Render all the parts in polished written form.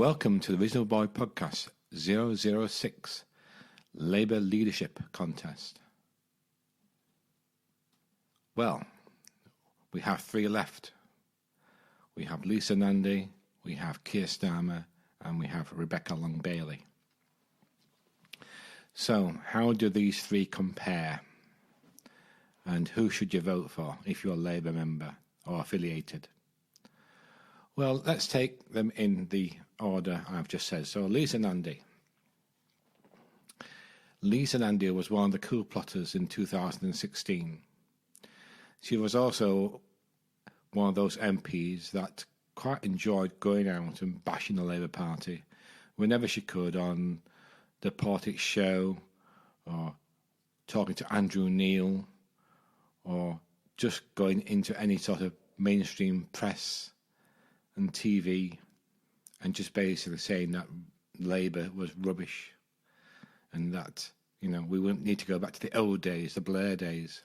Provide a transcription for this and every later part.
Welcome to the Reasonable Boy Podcast 006 Labour Leadership Contest. Well, we have three left. We have Lisa Nandy, we have Keir Starmer, and we have Rebecca Long-Bailey. So, how do these three compare? And who should you vote for if you're a Labour member or affiliated? Well, let's take them in the order I've just said. So, Lisa Nandy. Lisa Nandy was one of the coup plotters in 2016. She was also one of those MPs that quite enjoyed going out and bashing the Labour Party whenever she could on the politics show, or talking to Andrew Neil, or just going into any sort of mainstream press and TV and just basically saying that Labour was rubbish and that, we wouldn't need to go back to the old days, the Blair days.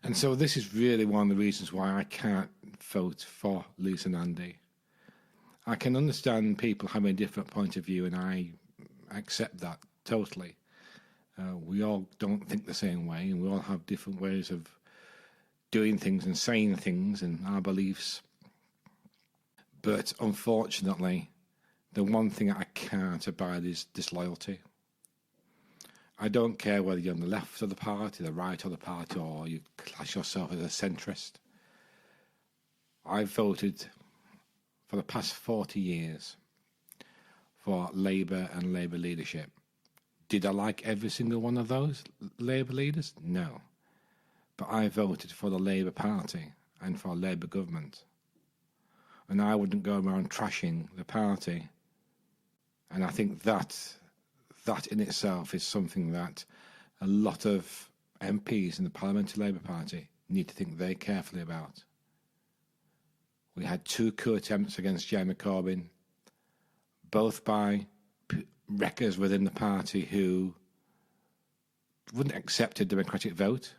And so this is really one of the reasons why I can't vote for Lisa Nandy. I can understand people having a different point of view, and I accept that totally. We all don't think the same way, and we all have different ways of doing things and saying things and our beliefs. But unfortunately, the one thing I can't abide is disloyalty. I don't care whether you're on the left of the party, the right of the party, or you class yourself as a centrist. I've voted for the past 40 years for Labour and Labour leadership. Did I like every single one of those Labour leaders? No. But I voted for the Labour Party and for a Labour government. And I wouldn't go around trashing the party. And I think that in itself is something that a lot of MPs in the Parliamentary Labour Party need to think very carefully about. We had two coup attempts against Jeremy Corbyn, both by wreckers within the party who wouldn't accept a democratic vote.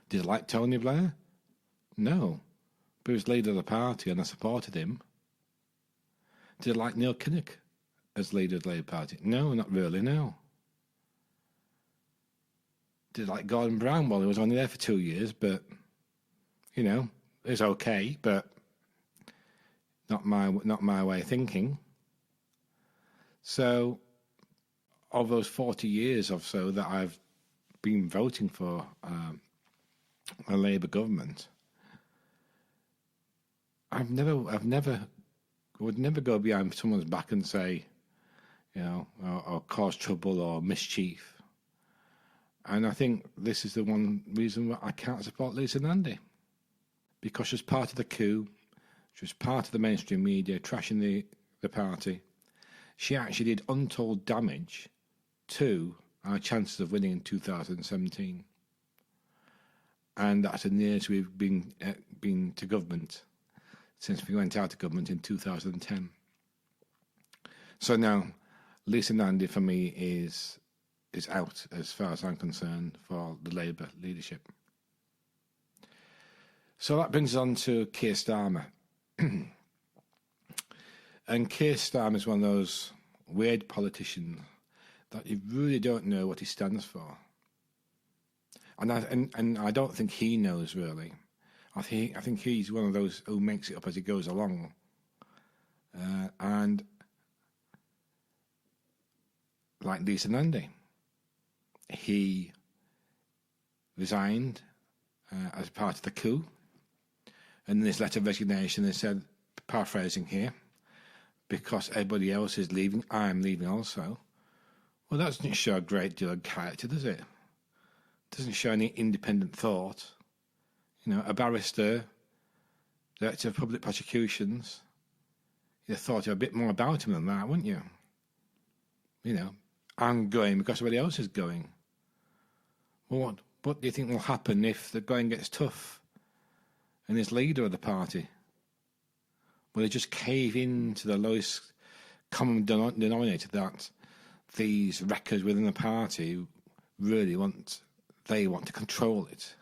Did I like Tony Blair? No. But he was leader of the party and I supported him. Did I like Neil Kinnock as leader of the Labour Party? No, not really, no. Did I like Gordon Brown? Well, he was only there for 2 years, but, it was okay, but not my way of thinking. So, of those 40 years or so that I've been voting for a Labour government, I would never go behind someone's back and say, or cause trouble or mischief. And I think this is the one reason why I can't support Lisa Nandy. Because she's part of the coup, she was part of the mainstream media trashing the party. She actually did untold damage to our chances of winning in 2017. And that's as near as we've been to government since we went out of government in 2010. So now, Lisa Nandy for me is out as far as I'm concerned for the Labour leadership. So that brings us on to Keir Starmer. And Keir Starmer is one of those weird politicians that you really don't know what he stands for. And I don't think he knows really. I think he's one of those who makes it up as he goes along. And like Lisa Nandy, he resigned as part of the coup. And in his letter of resignation, they said, paraphrasing here, because everybody else is leaving, I'm leaving also. Well, that doesn't show a great deal of character, does it? It doesn't show any independent thought. A barrister, director of public prosecutions, you'd have thought a bit more about him than that, wouldn't you? I'm going because everybody else is going. Well, what do you think will happen if the going gets tough and he's leader of the party? Will they just cave into the lowest common denominator that these wreckers within the party really want to control it?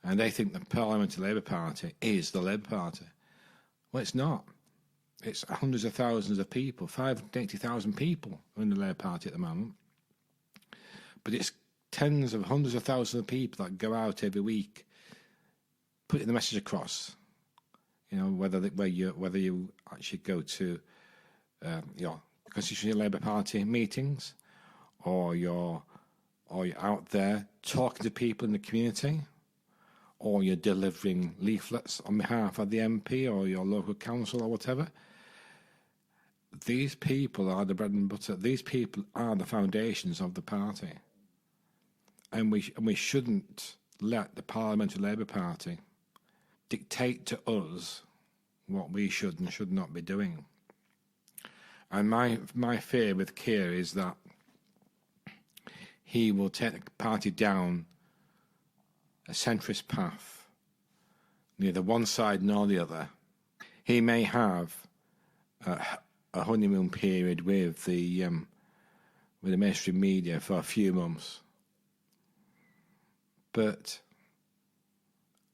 And they think the Parliamentary Labour Party is the Labour Party. Well, it's not. It's hundreds of thousands of people, 580,000 people in the Labour Party at the moment. But it's tens of hundreds of thousands of people that go out every week, putting the message across. Whether you actually go to Constitutional Labour Party meetings, or you're out there talking to people in the community, or you're delivering leaflets on behalf of the MP or your local council or whatever. These people are the bread and butter. These people are the foundations of the party. And we shouldn't let the Parliamentary Labour Party dictate to us what we should and should not be doing. And my fear with Keir is that he will take the party down a centrist path, neither one side nor the other. He may have a honeymoon period with the mainstream media for a few months, but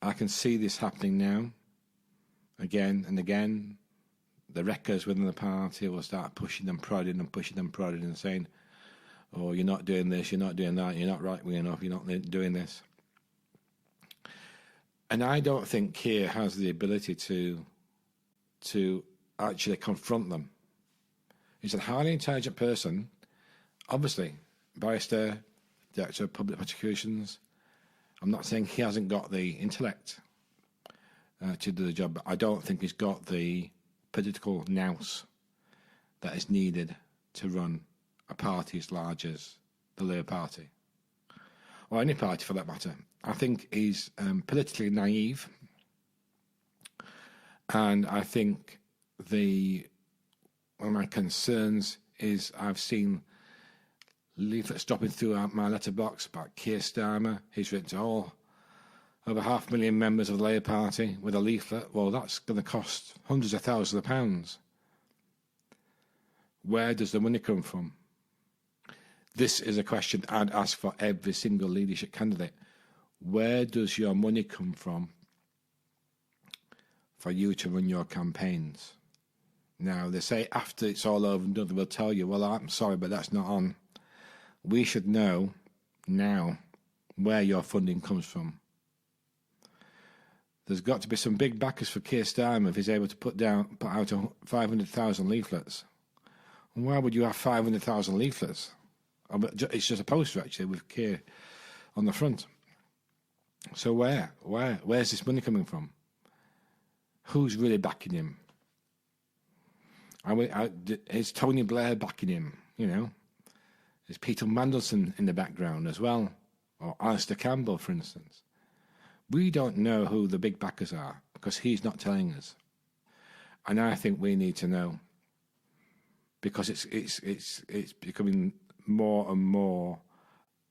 I can see this happening now, again and again. The wreckers within the party will start pushing them, prodding and saying, "Oh, you're not doing this, you're not doing that, you're not right-wing enough, you're not doing this." And I don't think Keir has the ability to actually confront them. He's a highly intelligent person, obviously, barrister, director of public prosecutions. I'm not saying he hasn't got the intellect to do the job, but I don't think he's got the political nous that is needed to run a party as large as the Labour Party, or any party for that matter. I think he's politically naive, and I think one of my concerns is I've seen leaflets dropping through my letterbox about Keir Starmer. He's written to over 500,000 members of the Labour Party with a leaflet. Well, that's going to cost hundreds of thousands of pounds. Where does the money come from? This is a question I'd ask for every single leadership candidate. Where does your money come from for you to run your campaigns? Now, they say after it's all over and done, they'll tell you, well, I'm sorry, but that's not on. We should know now where your funding comes from. There's got to be some big backers for Keir Starmer if he's able to put out 500,000 leaflets. And why would you have 500,000 leaflets? It's just a poster, actually, with Keir on the front. So where's this money coming from? Who's really backing him? Is Tony Blair backing him? Is Peter Mandelson in the background as well? Or Alistair Campbell, for instance? We don't know who the big backers are because he's not telling us. And I think we need to know, because it's becoming more and more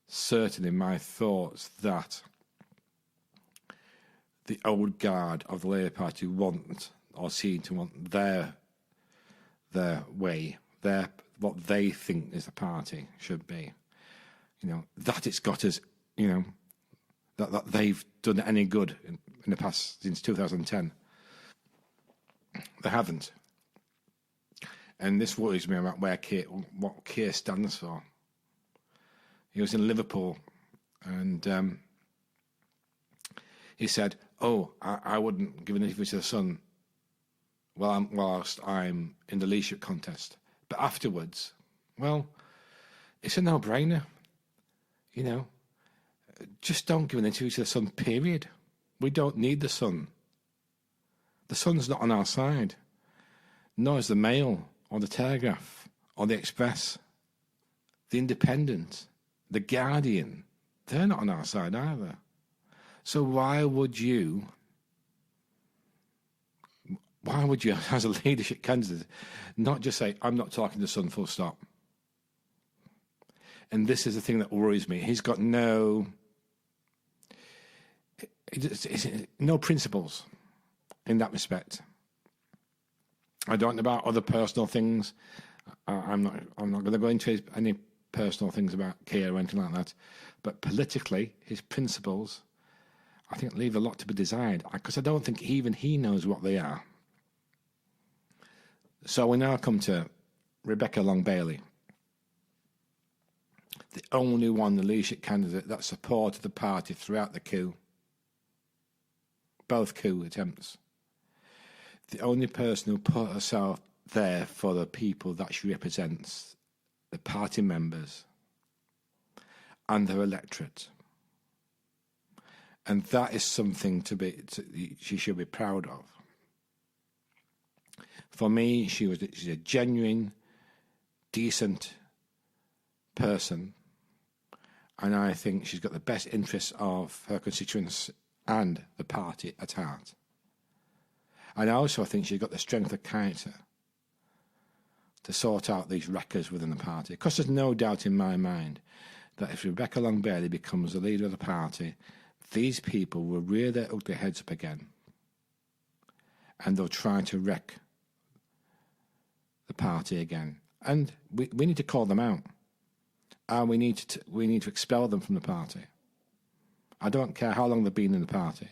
certain in my thoughts that the old guard of the Labour Party seem to want their way, what they think is the party should be. That it's got us, that they've done any good in the past since 2010. They haven't. And this worries me about what Keir stands for. He was in Liverpool and he said, I wouldn't give an interview to the Sun whilst I'm in the leadership contest. But afterwards, well, it's a no-brainer. Just don't give an interview to the Sun, period. We don't need the Sun. The Sun's not on our side. Nor is the Mail, or the Telegraph, or the Express, the Independent, the Guardian. They're not on our side either. So why would you, as a leadership candidate, not just say, I'm not talking to the Sun, full stop? And this is the thing that worries me. He's got no principles in that respect. I don't know about other personal things. I'm not going to go into any personal things about Keir or anything like that. But politically, his principles, I think, leave a lot to be desired, because I don't think even he knows what they are. So we now come to Rebecca Long-Bailey, the only one, the leadership candidate that supported the party throughout the coup, both coup attempts. The only person who put herself there for the people that she represents, the party members and their electorate. And that is something she should be proud of. For me, she's a genuine, decent person, and I think she's got the best interests of her constituents and the party at heart. And I also think she's got the strength of character to sort out these wreckers within the party. Because there's no doubt in my mind that if Rebecca Long-Bailey becomes the leader of the party, these people will rear their ugly heads up again, and they'll try to wreck the party again. And we need to call them out, and we need to expel them from the party. I don't care how long they've been in the party.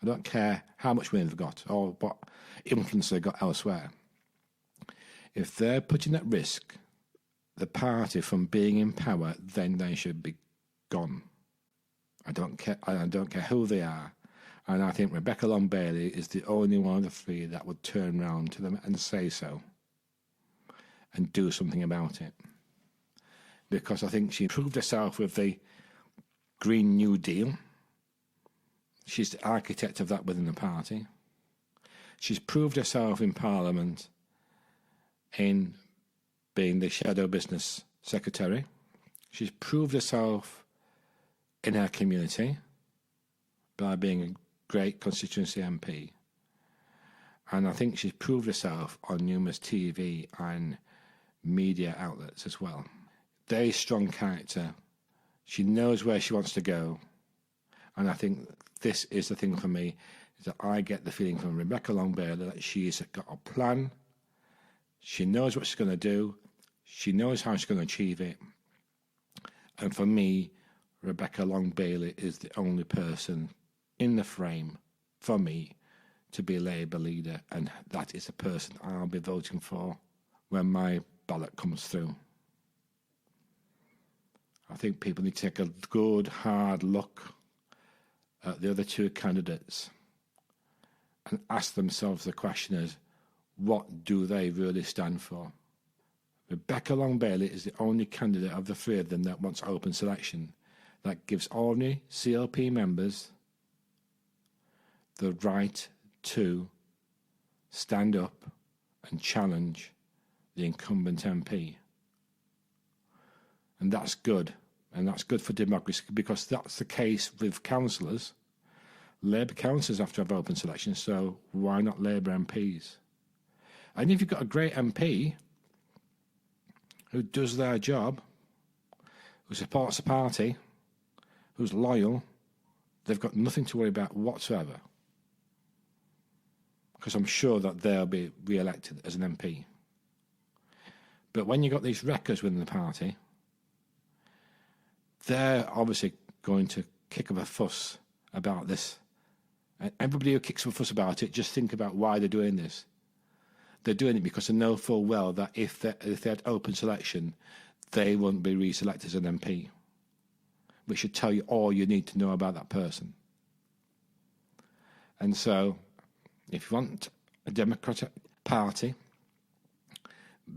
I don't care how much money they've got or what influence they've got elsewhere. If they're putting at risk the party from being in power, then they should be gone. I don't care who they are. And I think Rebecca Long-Bailey is the only one of the three that would turn round to them and say so and do something about it. Because I think she proved herself with the Green New Deal. She's the architect of that within the party. She's proved herself in Parliament in being the shadow business secretary. She's proved herself in her community by being a great constituency MP. And I think she's proved herself on numerous TV and media outlets as well. Very strong character. She knows where she wants to go. And I think this is the thing for me, is that I get the feeling from Rebecca Long-Bailey that she's got a plan. She knows what she's going to do. She knows how she's going to achieve it. And for me, Rebecca Long-Bailey is the only person in the frame for me to be Labour leader, and that is the person I'll be voting for when my ballot comes through. I think people need to take a good, hard look at the other two candidates and ask themselves the question is, what do they really stand for? Rebecca Long-Bailey is the only candidate of the three of them that wants open selection, that gives ordinary CLP members the right to stand up and challenge the incumbent MP. And that's good. And that's good for democracy, because that's the case with councillors. Labour councillors have to have open selection, so why not Labour MPs? And if you've got a great MP who does their job, who supports the party, who's loyal, they've got nothing to worry about whatsoever. Because I'm sure that they'll be re-elected as an MP. But when you've got these wreckers within the party, they're obviously going to kick up a fuss about this. And everybody who kicks up a fuss about it, just think about why they're doing this. They're doing it because they know full well that if they had open selection, they wouldn't be re-selected as an MP. Which should tell you all you need to know about that person. And so, if you want a democratic party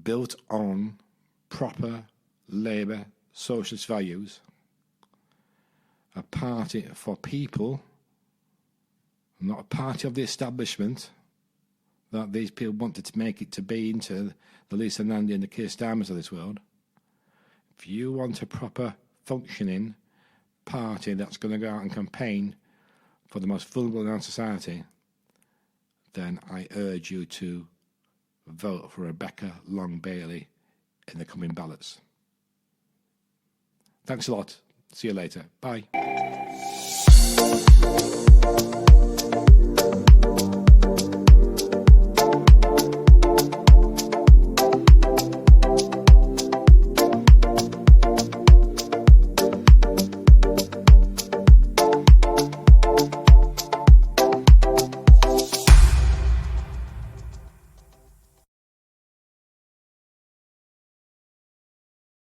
built on proper Labour socialist values, a party for people, not a party of the establishment that these people wanted to make it to be into the Lisa Nandy and the Keir Starmers of this world. If you want a proper functioning party that's going to go out and campaign for the most vulnerable in our society, then I urge you to vote for Rebecca Long-Bailey in the coming ballots. Thanks a lot. See you later. Bye.